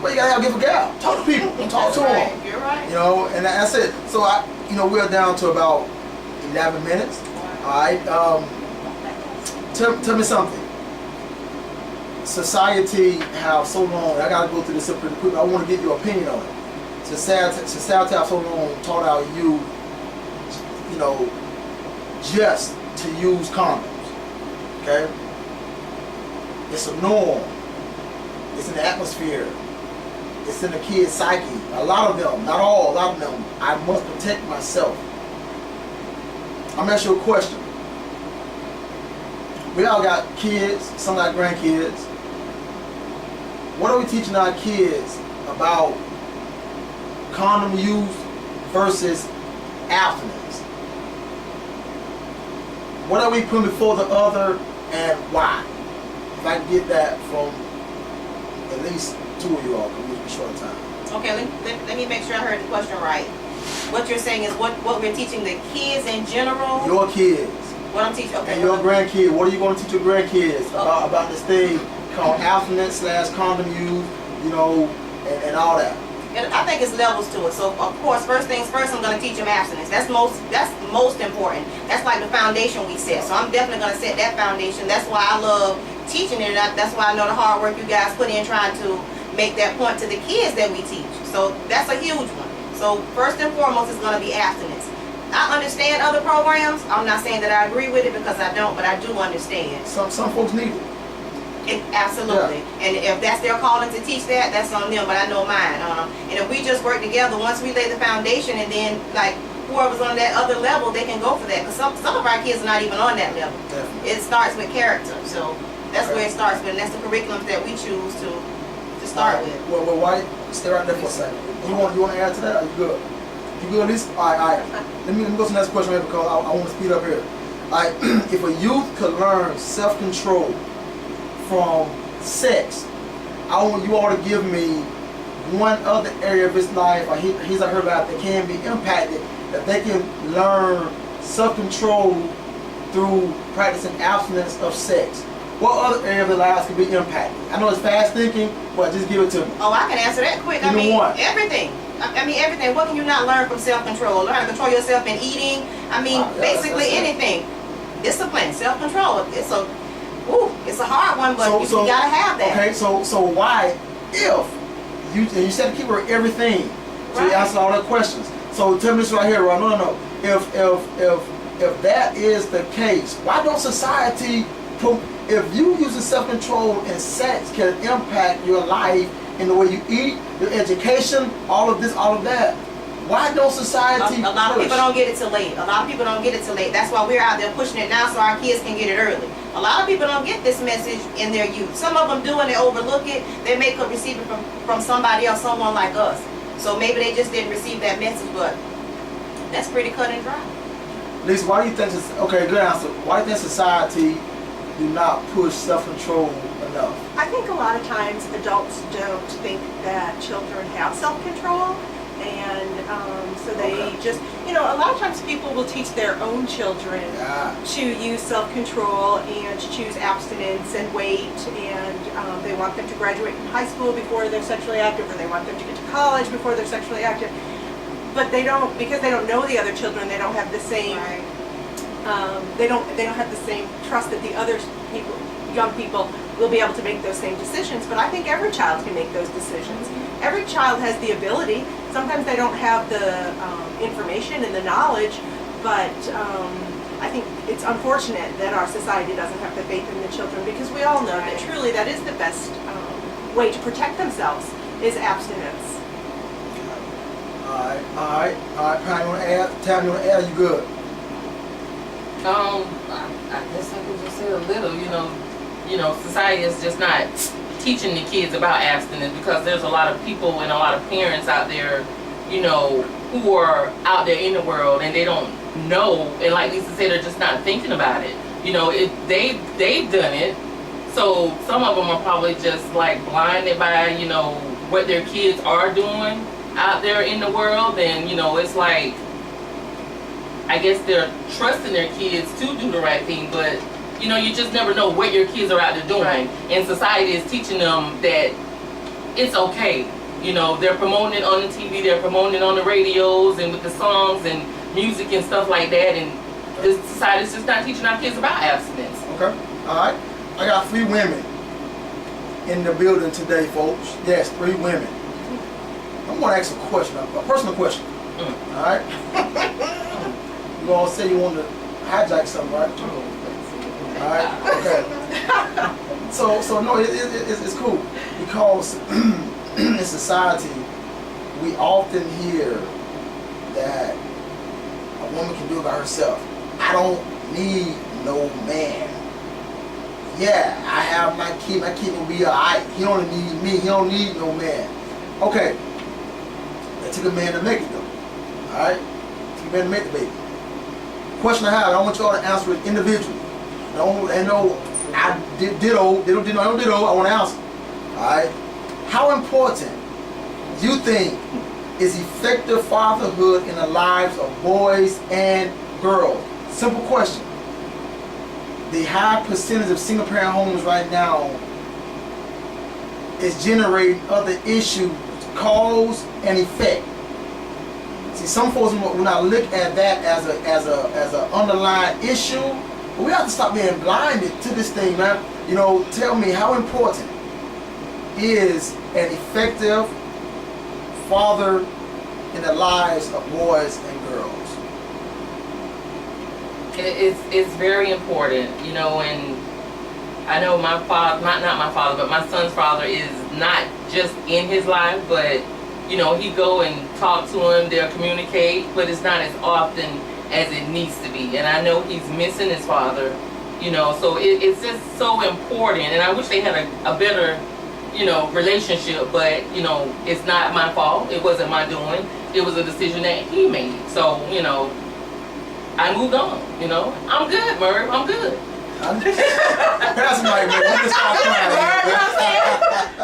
Well, you gotta give a gab. Talk to people. Talk to them. You're right. And that's it. So we're down to about 11 minutes. All right. Tell me something. Society have so long. I gotta go through this pretty quick. I want to get your opinion on it. Society have so long taught our youth you know, just to use condoms. Okay? It's a norm. It's in the atmosphere. It's in the kid's psyche. A lot of them, not all, a lot of them. I must protect myself. I'm gonna ask you a question. We all got kids, some got grandkids. What are we teaching our kids about condom use versus abstinence? What are we putting before the other and why? If I can get that from at least two of you all, because we're short of time. Okay, let me make sure I heard the question right. What you're saying is what we're teaching the kids in general? Your kids What I'm teaching, okay. and your grandkids, what are you going to teach your grandkids about this thing called abstinence / condom use, you know, and all that? And I think it's levels to it. So of course, first things first, I'm going to teach them abstinence. That's most important. That's like the foundation we set. So I'm definitely going to set that foundation. That's why I love teaching it. That's why I know the hard work you guys put in trying to make that point to the kids that we teach. So that's a huge one. So first and foremost is going to be abstinence. I understand other programs. I'm not saying that I agree with it because I don't, but I do understand. Some folks need it. Absolutely. And if that's their calling to teach that, that's on them, but I know mine. And if we just work together, once we lay the foundation, and then like whoever's on that other level, they can go for that. Because some of our kids are not even on that level. Definitely. It starts with character. So that's where it starts with, and that's the curriculums that we choose to start with. Well, why stay right there for a second? You want to add to that? Are you good? You good at least? All right. Let me go to the next question here because I want to speed up here. All right. If a youth could learn self-control from sex, I want you all to give me one other area of his life or his or her life that can be impacted, that they can learn self-control through practicing abstinence of sex. What other area of their lives can be impacted? I know it's fast thinking, but just give it to me. Oh, I can answer that quick. Give me one. Everything. I mean, everything. What can you not learn from self-control? Learn how to control yourself in eating. I mean, Wow, yeah, basically that's anything. Discipline, self-control. It's a hard one, but you gotta have that. Okay, so why, if you said to keep her everything, so you Right. answered all the questions. So tell me this right here, right? No. If that is the case, why don't society if you using self-control and sex can impact your life in the way you eat, your education, all of this, all of that, why don't society A lot of push? people don't get it till late. That's why we're out there pushing it now so our kids can get it early. A lot of people don't get this message in their youth. Some of them do and they overlook it. They may could receive it from somebody else, someone like us. So maybe they just didn't receive that message, but that's pretty cut and dry. Lisa, why do you think okay, good answer. Why do you think society do not push self-control enough? I think a lot of times adults don't think that children have self-control, and so they Okay. just, a lot of times people will teach their own children Yeah. to use self-control and to choose abstinence and wait, and they want them to graduate from high school before they're sexually active, or they want them to get to college before they're sexually active. But they don't, because they don't know the other children, they don't have the same they don't have the same trust that the other people, young people, will be able to make those same decisions. But I think every child can make those decisions. Every child has the ability. Sometimes they don't have the information and the knowledge, but I think it's unfortunate that our society doesn't have the faith in the children, because we all know that truly that is the best way to protect themselves is abstinence. All right. Pam, you want to add? Tam, you want to add? You good? I guess I could just say a little, society is just not teaching the kids about abstinence, because there's a lot of people and a lot of parents out there, who are out there in the world and they don't know, and like Lisa said, they're just not thinking about it. They've done it, so some of them are probably just like blinded by, what their kids are doing out there in the world, and it's like, I guess they're trusting their kids to do the right thing, but you just never know what your kids are out there doing. Right. And society is teaching them that it's okay. They're promoting it on the TV, they're promoting it on the radios and with the songs and music and stuff like that, and this society is just not teaching our kids about abstinence. Okay. All right. I got 3 women in the building today, folks. Yes, 3 women. I'm going to ask a question, a personal question. All right. You all say you want to hijack something, right? All right. Okay. So no, it's cool because in society we often hear that a woman can do it by herself. I don't need no man. Yeah, I have my kid. My kid will be alright. He don't need me. He don't need no man. Okay. It took a man to make it though. Alright? It took a man to make the baby. Question I have, I want y'all to answer it individually. I don't ditto, I want to answer. Alright? How important do you think is effective fatherhood in the lives of boys and girls? Simple question. The high percentage of single parent homes right now is generating other issues, cause and effect. See, some folks will not look at that as a underlying issue, but we have to stop being blinded to this thing, man. You know, tell me how important is an effective father in the lives of boys and girls? It's very important, you know, and I know my father, not my father, but my son's father is not just in his life, but, you know, he go and talk to him, they'll communicate, but it's not as often as it needs to be. And I know he's missing his father, you know, so it's just so important. And I wish they had a better, you know, relationship, but, you know, it's not my fault. It wasn't my doing. It was a decision that he made. So, you know, I moved on, you know. I'm good, Merv. I'm good. Pass the mic, man. You can start crying.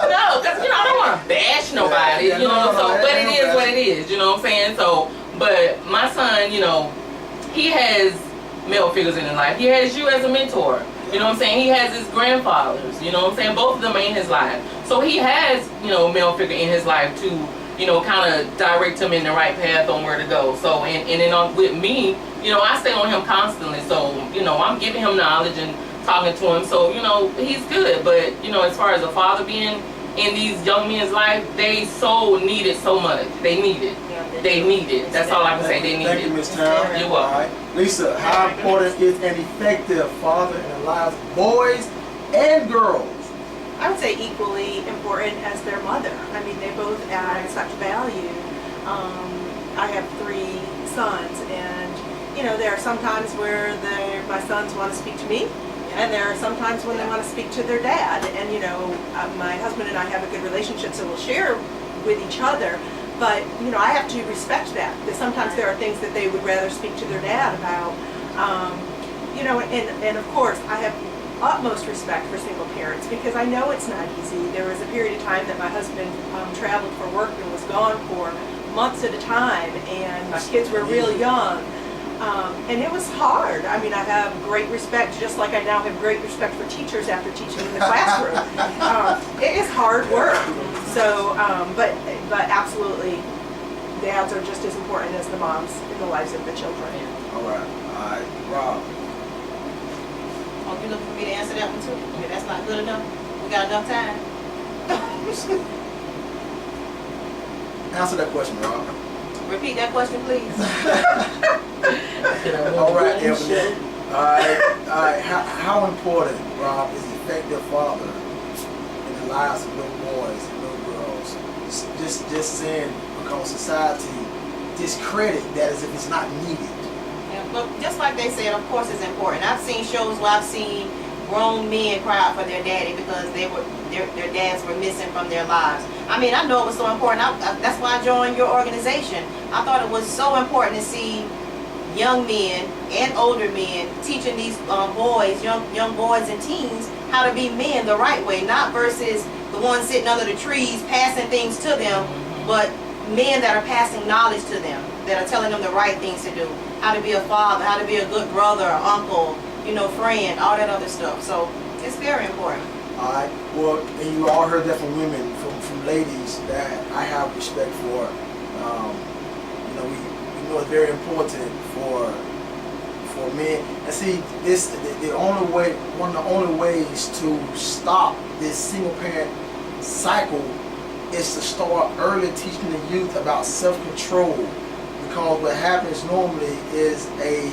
No, because, you know, I don't want to bash nobody, you know, so, but it is what it is, you know what I'm saying? So, but my son, you know, he has male figures in his life. He has you as a mentor, you know what I'm saying? He has his grandfathers, you know what I'm saying? Both of them are in his life. So he has, you know, a male figure in his life to, you know, kind of direct him in the right path on where to go. So, and then with me, you know, I stay on him constantly. So, you know, I'm giving him knowledge and talking to him. So, you know, he's good. But, you know, as far as a father being in these young men's life, they so need it so much. They need it. They need it. That's all I can say. They need it. Thank you, Ms. Tara. You're welcome. All right. Lisa, how important is an effective father in the lives of boys and girls? I would say equally important as their mother. I mean, they both add such value. I have 3 sons, and you know, there are some times where my sons want to speak to me, and there are some times when they want to speak to their dad. And you know, my husband and I have a good relationship, so we'll share with each other. But you know, I have to respect that. Because sometimes there are things that they would rather speak to their dad about. You know, and of course, I have utmost respect for single parents because I know it's not easy. There was a period of time that my husband traveled for work and was gone for months at a time, and my kids were real young. And it was hard. I mean, I have great respect, just like I now have great respect for teachers after teaching in the classroom. It is hard work. So, but absolutely, dads are just as important as the moms in the lives of the children. All right, Rob. Oh, you looking for me to answer that one too? Okay, that's not good enough. We got enough time. Answer that question, Rob. Repeat that question, please. All right, Evelyn. All right. How important, Rob, is effective father in the lives of little boys and little girls? Just saying, because society discredit that as if it's not needed. Yeah, but just like they said, of course it's important. I've seen shows where I've seen grown men cry out for their daddy because their dads were missing from their lives. I mean, I know it was so important. That's why I joined your organization. I thought it was so important to see young men and older men teaching these boys, young boys and teens, how to be men the right way, not versus the ones sitting under the trees passing things to them, but men that are passing knowledge to them, that are telling them the right things to do, how to be a father, how to be a good brother, uncle, you know, friend, all that other stuff. So it's very important. All right. Well, and you all heard that from women, from ladies that I have respect for. You know, we know it's very important for men. And see, the only way, one of the only ways to stop this single parent cycle is to start early teaching the youth about self-control. because what happens normally is a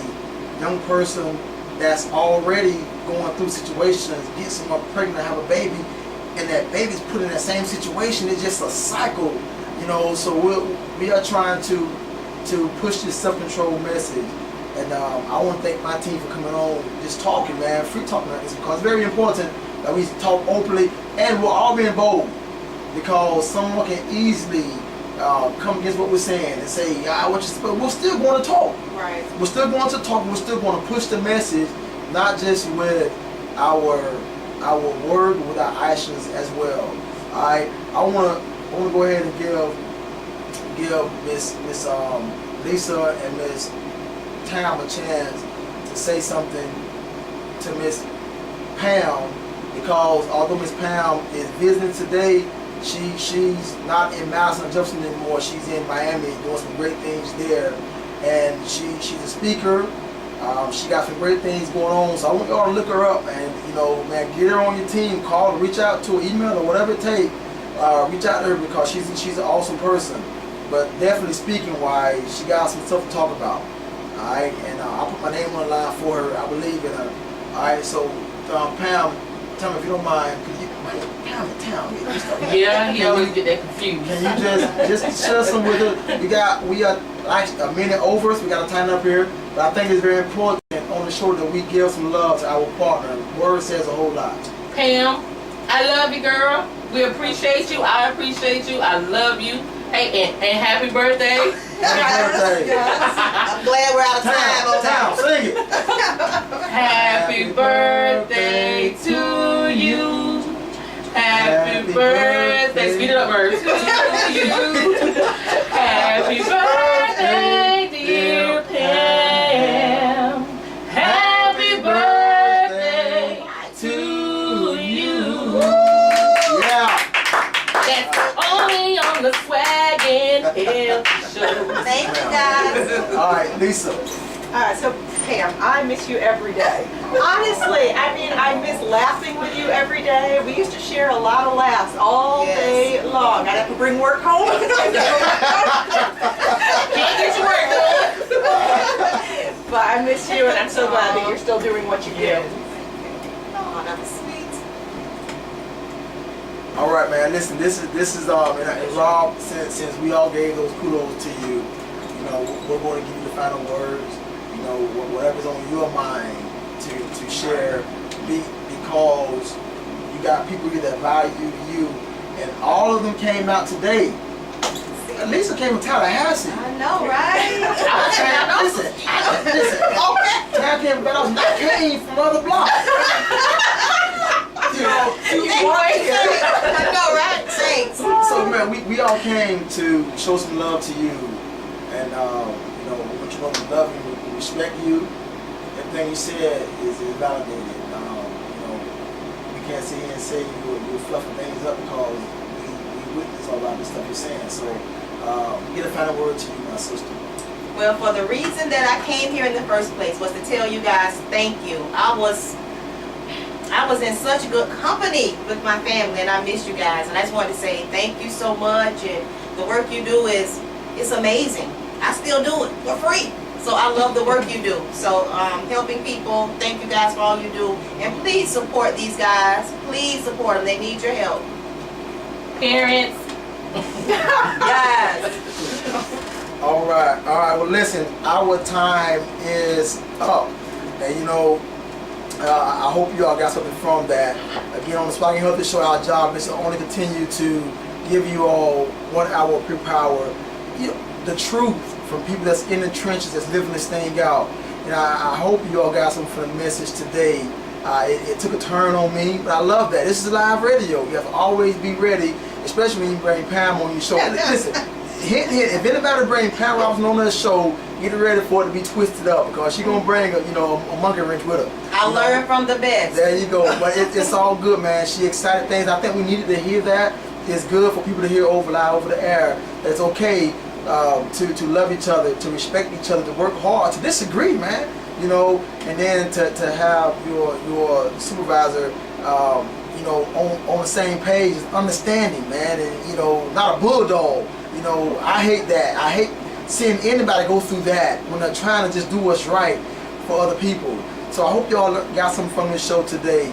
young person that's already going through situations, gets someone pregnant, have a baby, and that baby's put in that same situation. It's just a cycle, you know. So we are trying to push this self-control message. And I want to thank my team for coming on, just talking, man, free talking like this, because it's very important that we talk openly and we're all being bold, because someone can easily come against what we're saying and say, but we're still going to talk. Right. We're still going to talk. We're still going to push the message, not just with our word, but with our actions as well. All right. I want to go ahead and give Miss Lisa and Miss Tam a chance to say something to Miss Pam, because although Miss Pam is visiting today, she's not in Madison, Jefferson anymore. She's in Miami doing some great things there, and she's a speaker. She got some great things going on, so I want y'all to look her up and, you know, man, get her on your team. Call her, reach out to her, email her, whatever it takes. Reach out to her, because she's an awesome person. But definitely speaking wise, she got some stuff to talk about. Alright, and I'll put my name on the line for her. I believe in her. Alright, so Pam, tell me if you don't mind, could you, Pam, Yeah, he always get that confused. can you just share some with her? We are like a minute over, so we got to tighten up here. But I think it's very important on the show that we give some love to our partner. Word says a whole lot. Pam, I love you, girl. We appreciate you. I appreciate you. I love you. Hey, and happy birthday. Happy birthday. I'm glad we're out of time. Town, sing it. Happy birthday to you. Happy birthday. Speed it up, Merv. To you. Happy birthday, dear Pam. Happy birthday to you. Yeah. That's only on the Swag and Health Show. Thank you, guys. All right, Lisa. So Pam, I miss you every day. Honestly, I mean, I miss laughing with you every day. We used to share a lot of laughs all day long. I'd have to bring work home. Can't get your work done. But I miss you, and I'm so glad that you're still doing what you do. Oh, that was sweet. All right, man. Listen, this is and Rob, since we all gave those kudos to you, you know, we're going to give you the final words. You know, whatever's on your mind to share, because you got people here that value you, and all of them came out today. Lisa came from Tallahassee. I know, right? Listen. Okay. Tam came from I came from other blocks. You know, I know, right? Thanks. so man, we all came to show some love to you, and you know, what you know, we love you, we respect you. Everything you said is validated. You know, we can't sit here and say you're fluffing things up, because we witness all about the stuff you're saying. So get a final word to you, my sister. Well, for the reason that I came here in the first place was to tell you guys thank you. I was in such good company with my family, and I miss you guys. And I just wanted to say thank you so much. And the work you do it's amazing. I still do it for free. So I love the work you do. So helping people, thank you guys for all you do. And please support these guys. Please support them. They need your help. Parents. Yes. All right. Well, listen, our time is up, and you know, I hope you all got something from that. Again, on the Swag and Healthy Show, our job is to only continue to give you all 1 hour of pure power, you know, the truth from people that's in the trenches, that's living this thing out. And I hope you all got something from the message today. It took a turn on me, but I love that. This is live radio. You have to always be ready, especially when you bring Pam on your show. Listen, hint, if anybody bring Pam Robinson on their show, get ready for it to be twisted up, because she's gonna bring a monkey wrench with her. I learned from the best. There you go. But it's all good, man. She excited things. I think we needed to hear that. It's good for people to hear over the air. It's okay to love each other, to respect each other, to work hard, to disagree, man. You know, and then to have your supervisor, you know, on the same page, understanding, man, and you know, not a bulldog. You know, I hate that. I hate seeing anybody go through that when they're trying to just do what's right for other people. So I hope y'all got something from this show today.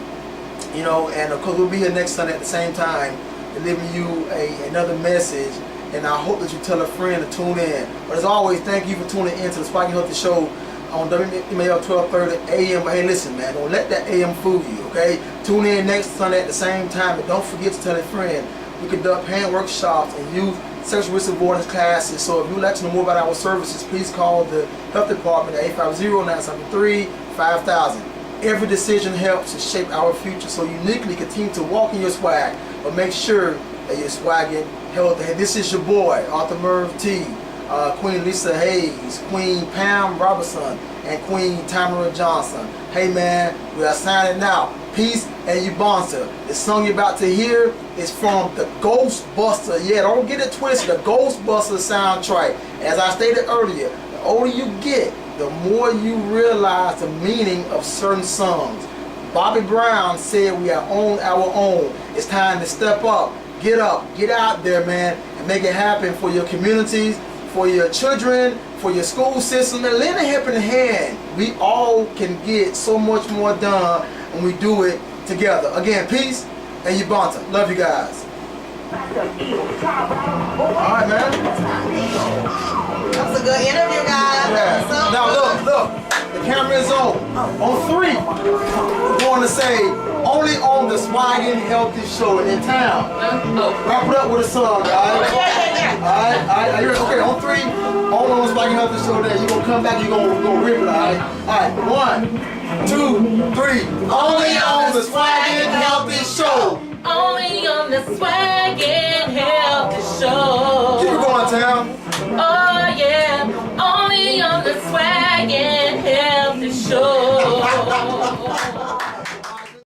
You know, and of course we'll be here next Sunday at the same time, delivering you another message. And I hope that you tell a friend to tune in. But as always, thank you for tuning in to the Spiking Healthy Show on WMAL 1230 AM. But hey, listen, man, don't let that AM fool you, okay? Tune in next Sunday at the same time. And don't forget to tell a friend. We conduct parent workshops and youth sexual risk avoidance classes. So if you'd like to know more about our services, please call the Health Department at 850-973-5000. Every decision helps to shape our future. So uniquely continue to walk in your swag, but make sure that you're swagging healthy. Hey, this is your boy, Arthur Merv T, Queen Lisa Hayes, Queen Pam Robertson, and Queen Tamara Johnson. Hey man, we are signing out. Peace and Ubuntu. The song you're about to hear is from the Ghostbuster. Yeah, don't get it twisted. The Ghostbuster soundtrack. As I stated earlier, the older you get, the more you realize the meaning of certain songs. Bobby Brown said we are on our own. It's time to step up, get out there, man, and make it happen for your communities, for your children, for your school system, and lend a helping hand. We all can get so much more done when we do it together. Again, peace and Ubuntu. Love you guys. Alright, man. That was a good interview, guys. Yeah. So Now look, the camera is on. On 3, we're going to say only on the Swaggin' Healthy Show in town. Wrap it up with a song, guys. Alright, okay, on 3, only on the Swaggin' Healthy Show there. You're gonna come back, you're gonna rip it, alright? Alright, 1, 2, 3. Only on the Swaggin' Healthy Show. Only on the Swaggin' Healthy Show. Keep it going, Tam. Oh yeah, only on the Swaggin' Healthy Show.